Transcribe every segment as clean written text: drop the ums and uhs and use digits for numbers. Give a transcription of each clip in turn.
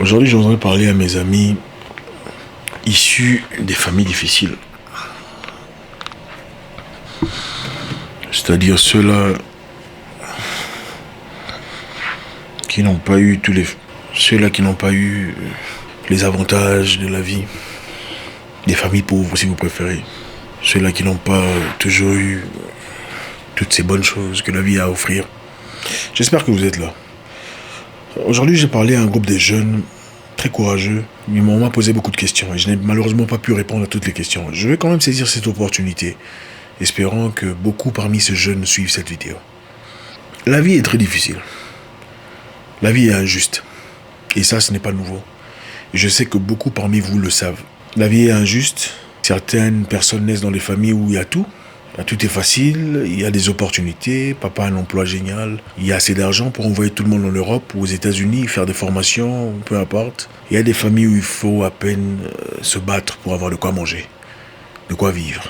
Aujourd'hui, je voudrais parler à mes amis issus des familles difficiles. C'est-à-dire ceux-là qui n'ont pas eu ceux-là qui n'ont pas eu les avantages de la vie. Des familles pauvres, si vous préférez. Ceux-là qui n'ont pas toujours eu toutes ces bonnes choses que la vie a à offrir. J'espère que vous êtes là. Aujourd'hui, j'ai parlé à un groupe de jeunes très courageux. Ils m'ont posé beaucoup de questions et je n'ai malheureusement pas pu répondre à toutes les questions. Je vais quand même saisir cette opportunité, espérant que beaucoup parmi ces jeunes suivent cette vidéo. La vie est très difficile. La vie est injuste. Et ça, ce n'est pas nouveau. Et je sais que beaucoup parmi vous le savent. La vie est injuste. Certaines personnes naissent dans des familles où il y a tout. Tout est facile, il y a des opportunités, papa a un emploi génial, il y a assez d'argent pour envoyer tout le monde en Europe ou aux États-Unis, faire des formations, peu importe. Il y a des familles où il faut à peine se battre pour avoir de quoi manger, de quoi vivre,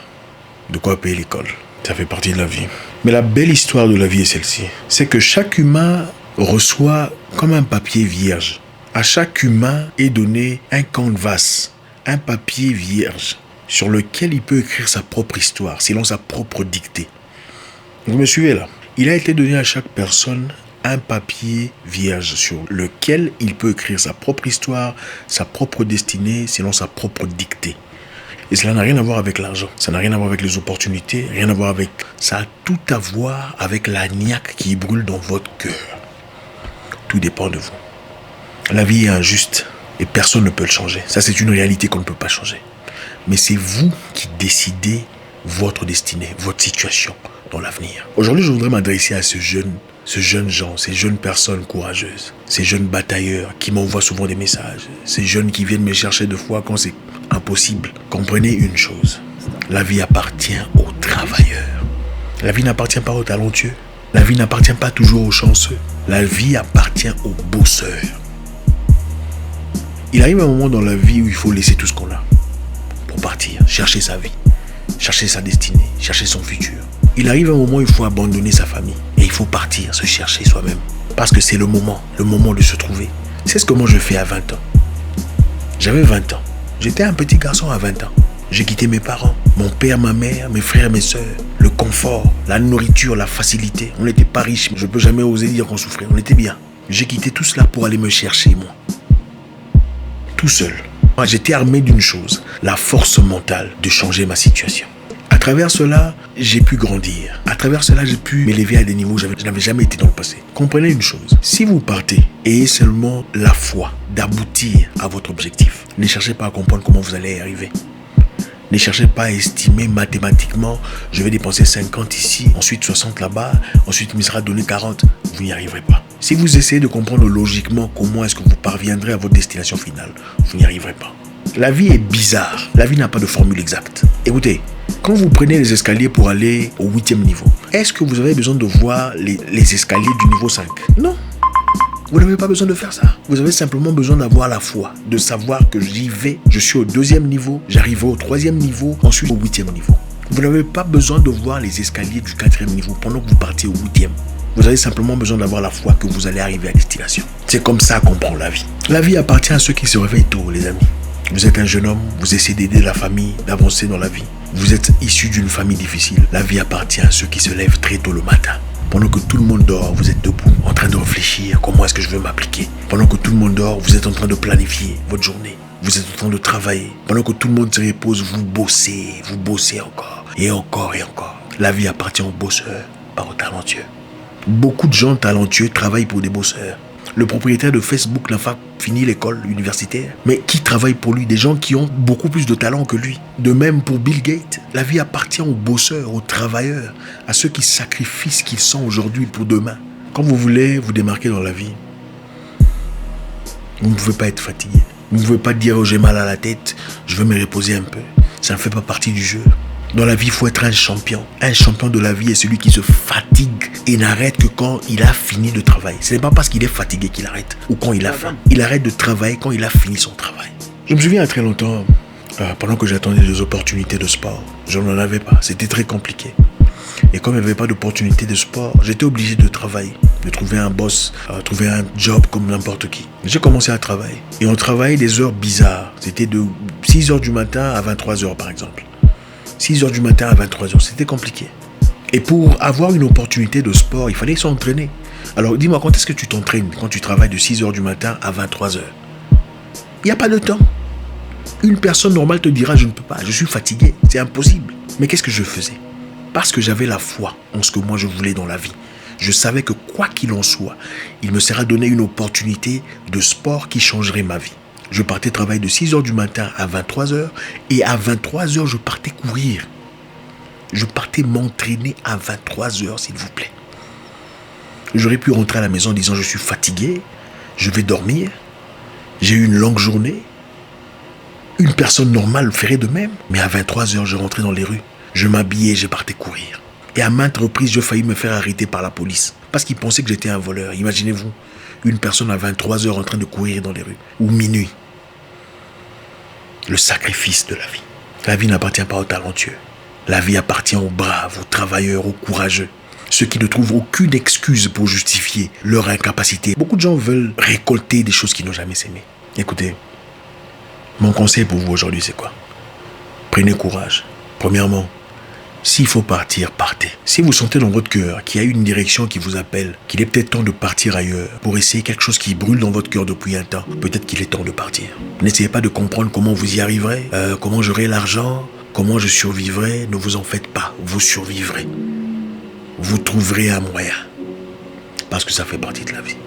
de quoi payer l'école. Ça fait partie de la vie. Mais la belle histoire de la vie est celle-ci. C'est que chaque humain reçoit comme un papier vierge. À chaque humain est donné un canvas, un papier vierge, sur lequel il peut écrire sa propre histoire, selon sa propre dictée. Vous me suivez là? Il a été donné à chaque personne un papier vierge sur lequel il peut écrire sa propre histoire, sa propre destinée, selon sa propre dictée. Et cela n'a rien à voir avec l'argent, ça n'a rien à voir avec les opportunités, rien à voir avec... Ça a tout à voir avec la niaque qui brûle dans votre cœur. Tout dépend de vous. La vie est injuste et personne ne peut le changer. Ça, c'est une réalité qu'on ne peut pas changer. Mais c'est vous qui décidez votre destinée, votre situation dans l'avenir. Aujourd'hui, je voudrais m'adresser à ces jeunes gens, ces jeunes personnes courageuses, ces jeunes batailleurs qui m'envoient souvent des messages, ces jeunes qui viennent me chercher de fois quand c'est impossible. Comprenez une chose, la vie appartient aux travailleurs. La vie n'appartient pas aux talentueux. La vie n'appartient pas toujours aux chanceux. La vie appartient aux bosseurs. Il arrive un moment dans la vie où il faut laisser tout ce qu'on a pour partir, chercher sa vie, chercher sa destinée, chercher son futur. Il arrive un moment où il faut abandonner sa famille et il faut partir, se chercher soi-même. Parce que c'est le moment de se trouver. C'est ce que moi je fais à 20 ans. J'avais 20 ans. J'étais un petit garçon à 20 ans. J'ai quitté mes parents, mon père, ma mère, mes frères, mes soeurs, le confort, la nourriture, la facilité. On n'était pas riches, je ne peux jamais oser dire qu'on souffrait, on était bien. J'ai quitté tout cela pour aller me chercher, moi. Tout seul. J'étais armé d'une chose, la force mentale de changer ma situation. À travers cela, j'ai pu grandir. À travers cela, j'ai pu m'élever à des niveaux où je n'avais jamais été dans le passé. Comprenez une chose, si vous partez, ayez seulement la foi d'aboutir à votre objectif. Ne cherchez pas à comprendre comment vous allez y arriver. Ne cherchez pas à estimer mathématiquement, je vais dépenser 50 ici, ensuite 60 là-bas, ensuite il me sera donné 40. Vous n'y arriverez pas. Si vous essayez de comprendre logiquement comment est-ce que vous parviendrez à votre destination finale, vous n'y arriverez pas. La vie est bizarre. La vie n'a pas de formule exacte. Écoutez, quand vous prenez les escaliers pour aller au 8e niveau, est-ce que vous avez besoin de voir les escaliers du niveau 5? Non. Vous n'avez pas besoin de faire ça. Vous avez simplement besoin d'avoir la foi, de savoir que j'y vais. Je suis au 2e niveau, j'arrive au 3e niveau, ensuite au 8e niveau. Vous n'avez pas besoin de voir les escaliers du 4e niveau pendant que vous partez au 8e. Vous avez simplement besoin d'avoir la foi que vous allez arriver à destination. C'est comme ça qu'on prend la vie. La vie appartient à ceux qui se réveillent tôt, les amis. Vous êtes un jeune homme, vous essayez d'aider la famille, d'avancer dans la vie. Vous êtes issu d'une famille difficile. La vie appartient à ceux qui se lèvent très tôt le matin. Pendant que tout le monde dort, vous êtes debout, en train de réfléchir comment est-ce que je veux m'appliquer. Pendant que tout le monde dort, vous êtes en train de planifier votre journée. Vous êtes en train de travailler. Pendant que tout le monde se repose, vous bossez encore. Et encore et encore. La vie appartient aux bosseurs, pas aux talentueux. Beaucoup de gens talentueux travaillent pour des bosseurs. Le propriétaire de Facebook n'a pas fini l'école universitaire, mais qui travaille pour lui? Des gens qui ont beaucoup plus de talent que lui. De même pour Bill Gates, la vie appartient aux bosseurs, aux travailleurs, à ceux qui sacrifient ce qu'ils sont aujourd'hui pour demain. Quand vous voulez vous démarquer dans la vie, vous ne pouvez pas être fatigué. Vous ne pouvez pas dire oh, j'ai mal à la tête, je veux me reposer un peu. Ça ne fait pas partie du jeu. Dans la vie, il faut être un champion. Un champion de la vie est celui qui se fatigue et n'arrête que quand il a fini de travailler. Ce n'est pas parce qu'il est fatigué qu'il arrête ou quand il a faim. Il arrête de travailler quand il a fini son travail. Je me souviens il y a très longtemps, pendant que j'attendais des opportunités de sport, je n'en avais pas. C'était très compliqué. Et comme il n'y avait pas d'opportunité de sport, j'étais obligé de travailler. de trouver un boss, trouver un job comme n'importe qui. J'ai commencé à travailler. Et on travaillait des heures bizarres. C'était de 6h du matin à 23h par exemple. 6h du matin à 23h, c'était compliqué. Et pour avoir une opportunité de sport, il fallait s'entraîner. Alors dis-moi, quand est-ce que tu t'entraînes quand tu travailles de 6h du matin à 23h? Il n'y a pas de temps. Une personne normale te dira, je ne peux pas, je suis fatigué, c'est impossible. Mais qu'est-ce que je faisais? Parce que j'avais la foi en ce que moi je voulais dans la vie. Je savais que quoi qu'il en soit, il me sera donné une opportunité de sport qui changerait ma vie. Je partais travailler de 6h du matin à 23h et à 23h, je partais courir. Je partais m'entraîner à 23h, s'il vous plaît. J'aurais pu rentrer à la maison en disant je suis fatigué, je vais dormir, j'ai eu une longue journée. Une personne normale ferait de même. Mais à 23h, je rentrais dans les rues. Je m'habillais et je partais courir. Et à maintes reprises, je faillis me faire arrêter par la police. Parce qu'ils pensaient que j'étais un voleur. Imaginez-vous, une personne à 23h en train de courir dans les rues. Ou minuit. Le sacrifice de la vie. La vie n'appartient pas aux talentueux. La vie appartient aux braves, aux travailleurs, aux courageux. Ceux qui ne trouvent aucune excuse pour justifier leur incapacité. Beaucoup de gens veulent récolter des choses qu'ils n'ont jamais sémées. Écoutez, mon conseil pour vous aujourd'hui, c'est quoi? Prenez courage. Premièrement, s'il faut partir, partez. Si vous sentez dans votre cœur qu'il y a une direction qui vous appelle, qu'il est peut-être temps de partir ailleurs pour essayer quelque chose qui brûle dans votre cœur depuis un temps, peut-être qu'il est temps de partir. N'essayez pas de comprendre comment vous y arriverez, comment j'aurai l'argent, comment je survivrai. Ne vous en faites pas, vous survivrez. Vous trouverez un moyen. Parce que ça fait partie de la vie.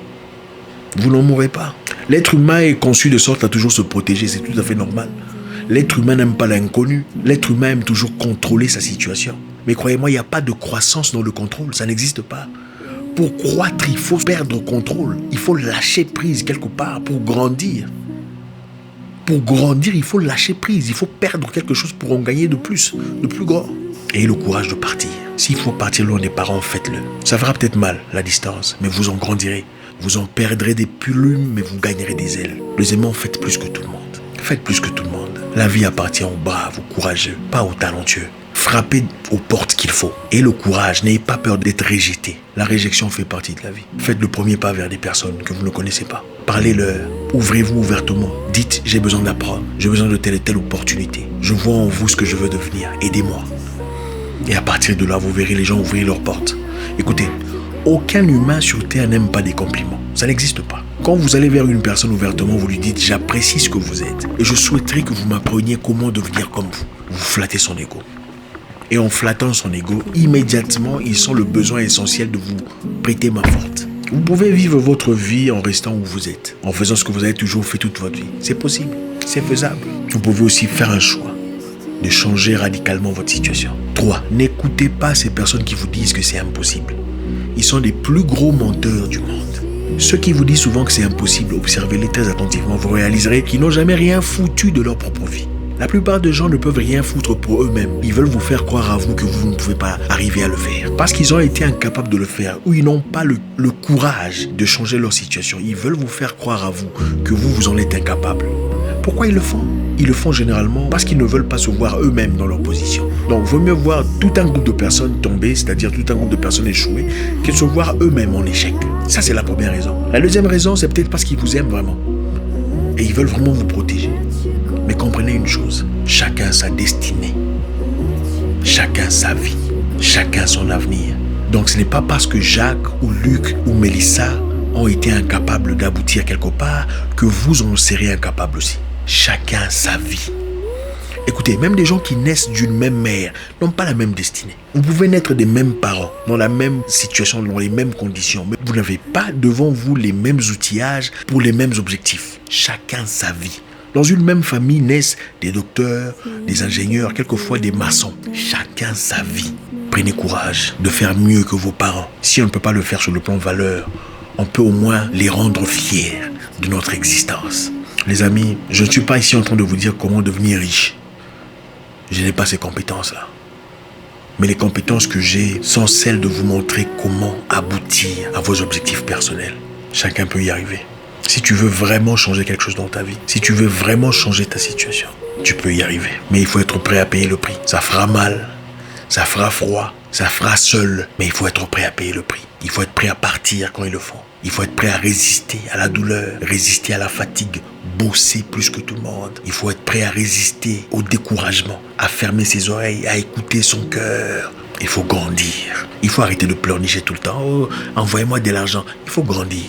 Vous n'en mourrez pas. L'être humain est conçu de sorte à toujours se protéger, c'est tout à fait normal. L'être humain n'aime pas l'inconnu. L'être humain aime toujours contrôler sa situation. Mais croyez-moi, il n'y a pas de croissance dans le contrôle, ça n'existe pas. Pour croître, il faut perdre contrôle. Il faut lâcher prise quelque part pour grandir. Pour grandir, il faut lâcher prise. Il faut perdre quelque chose pour en gagner de plus grand. Ayez le courage de partir. S'il faut partir loin des parents, faites-le. Ça fera peut-être mal, la distance, mais vous en grandirez. Vous en perdrez des plumes, mais vous gagnerez des ailes. Deuxièmement, faites plus que tout le monde. Faites plus que tout le monde. La vie appartient aux braves, aux courageux, pas aux talentueux. Frappez aux portes qu'il faut. Et le courage, n'ayez pas peur d'être rejeté. La réjection fait partie de la vie. Faites le premier pas vers des personnes que vous ne connaissez pas. Parlez-leur. Ouvrez-vous ouvertement. Dites, j'ai besoin d'apprendre. J'ai besoin de telle et telle opportunité. Je vois en vous ce que je veux devenir. Aidez-moi. Et à partir de là, vous verrez les gens ouvrir leurs portes. Écoutez, aucun humain sur Terre n'aime pas des compliments. Ça n'existe pas. Quand vous allez vers une personne ouvertement, vous lui dites « J'apprécie ce que vous êtes et je souhaiterais que vous m'appreniez comment devenir comme vous. » Vous flattez son ego. Et en flattant son ego, immédiatement, il sent le besoin essentiel de vous prêter main forte. Vous pouvez vivre votre vie en restant où vous êtes, en faisant ce que vous avez toujours fait toute votre vie. C'est possible, c'est faisable. Vous pouvez aussi faire un choix de changer radicalement votre situation. 3. N'écoutez pas ces personnes qui vous disent que c'est impossible. Ils sont les plus gros menteurs du monde. Ceux qui vous disent souvent que c'est impossible, observez-les très attentivement, vous réaliserez qu'ils n'ont jamais rien foutu de leur propre vie. La plupart des gens ne peuvent rien foutre pour eux-mêmes. Ils veulent vous faire croire à vous que vous ne pouvez pas arriver à le faire. Parce qu'ils ont été incapables de le faire ou ils n'ont pas le courage de changer leur situation. Ils veulent vous faire croire à vous que vous en êtes incapable. Pourquoi ils le font? Ils le font généralement parce qu'ils ne veulent pas se voir eux-mêmes dans leur position. Donc, vaut mieux voir tout un groupe de personnes tomber, c'est-à-dire tout un groupe de personnes échouer, que de se voir eux-mêmes en échec. Ça, c'est la première raison. La deuxième raison, c'est peut-être parce qu'ils vous aiment vraiment. Et ils veulent vraiment vous protéger. Mais comprenez une chose, chacun sa destinée. Chacun sa vie. Chacun son avenir. Donc, ce n'est pas parce que Jacques ou Luc ou Mélissa ont été incapables d'aboutir quelque part que vous en serez incapable aussi. Chacun sa vie. Écoutez, même des gens qui naissent d'une même mère n'ont pas la même destinée. Vous pouvez naître des mêmes parents, dans la même situation, dans les mêmes conditions, mais vous n'avez pas devant vous les mêmes outillages pour les mêmes objectifs. Chacun sa vie. Dans une même famille naissent des docteurs, des ingénieurs, quelquefois des maçons. Chacun sa vie. Prenez courage de faire mieux que vos parents. Si on ne peut pas le faire sur le plan valeur, on peut au moins les rendre fiers de notre existence. Les amis, je ne suis pas ici en train de vous dire comment devenir riche. Je n'ai pas ces compétences-là. Mais les compétences que j'ai sont celles de vous montrer comment aboutir à vos objectifs personnels. Chacun peut y arriver. Si tu veux vraiment changer quelque chose dans ta vie, si tu veux vraiment changer ta situation, tu peux y arriver. Mais il faut être prêt à payer le prix. Ça fera mal, ça fera froid, Ça fera seul, mais il faut être prêt à payer le prix. Il faut être prêt à partir quand il le faut. Il faut être prêt à résister à la douleur, résister à la fatigue, bosser plus que tout le monde. Il faut être prêt à résister au découragement, à fermer ses oreilles, à écouter son cœur. Il faut grandir. Il faut arrêter de pleurnicher tout le temps. Oh, envoyez-moi de l'argent. Il faut grandir.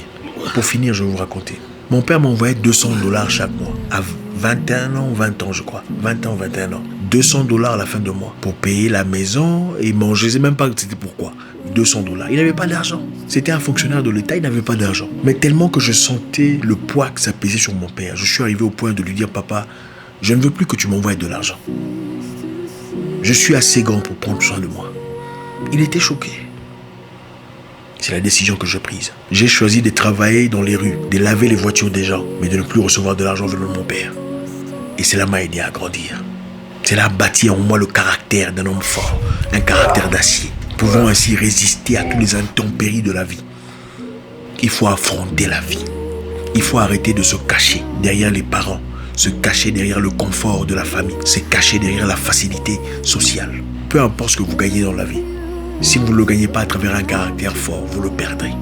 Pour finir, je vais vous raconter. Mon père m'envoyait $200 chaque mois. À 21 ans ou 20 ans, je crois. 20 ans, 21 ans. $200 à la fin de mois. Pour payer la maison et manger. Je ne sais même pas c'était pourquoi. $200. Il n'avait pas d'argent. C'était un fonctionnaire de l'État, il n'avait pas d'argent. Mais tellement que je sentais le poids que ça pesait sur mon père, je suis arrivé au point de lui dire, papa, je ne veux plus que tu m'envoies de l'argent. Je suis assez grand pour prendre soin de moi. Il était choqué. C'est la décision que j'ai prise. J'ai choisi de travailler dans les rues, de laver les voitures des gens, mais de ne plus recevoir de l'argent venant de mon père. Et cela m'a aidé à grandir. Cela a bâti en moi le caractère d'un homme fort, un caractère d'acier, pouvant ainsi résister à tous les intempéries de la vie. Il faut affronter la vie. Il faut arrêter de se cacher derrière les parents, se cacher derrière le confort de la famille, se cacher derrière la facilité sociale. Peu importe ce que vous gagnez dans la vie, si vous ne le gagnez pas à travers un caractère fort, vous le perdrez.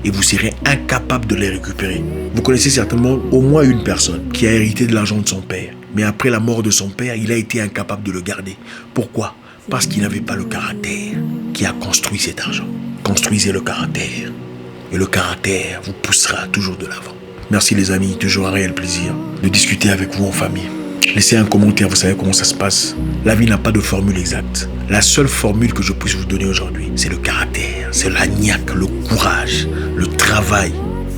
Et vous serez incapable de les récupérer. Vous connaissez certainement au moins une personne qui a hérité de l'argent de son père. Mais après la mort de son père, il a été incapable de le garder. Pourquoi? Parce qu'il n'avait pas le caractère qui a construit cet argent. Construisez le caractère. Et le caractère vous poussera toujours de l'avant. Merci les amis, toujours un réel plaisir de discuter avec vous en famille. Laissez un commentaire, vous savez comment ça se passe. La vie n'a pas de formule exacte. La seule formule que je puisse vous donner aujourd'hui, c'est le caractère, c'est la niaque, le courage, le travail.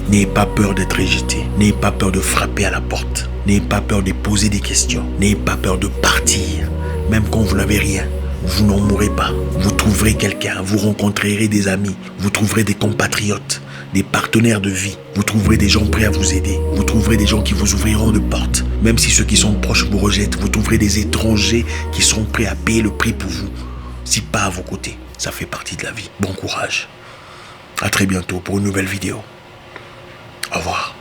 N'ayez pas peur d'être rejeté, n'ayez pas peur de frapper à la porte, n'ayez pas peur de poser des questions, n'ayez pas peur de partir. Même quand vous n'avez rien, vous n'en mourrez pas. Vous trouverez quelqu'un, vous rencontrerez des amis, vous trouverez des compatriotes, des partenaires de vie. Vous trouverez des gens prêts à vous aider. Vous trouverez des gens qui vous ouvriront de portes. Même si ceux qui sont proches vous rejettent, vous trouverez des étrangers qui sont prêts à payer le prix pour vous. Si pas à vos côtés, ça fait partie de la vie. Bon courage. À très bientôt pour une nouvelle vidéo. Au revoir.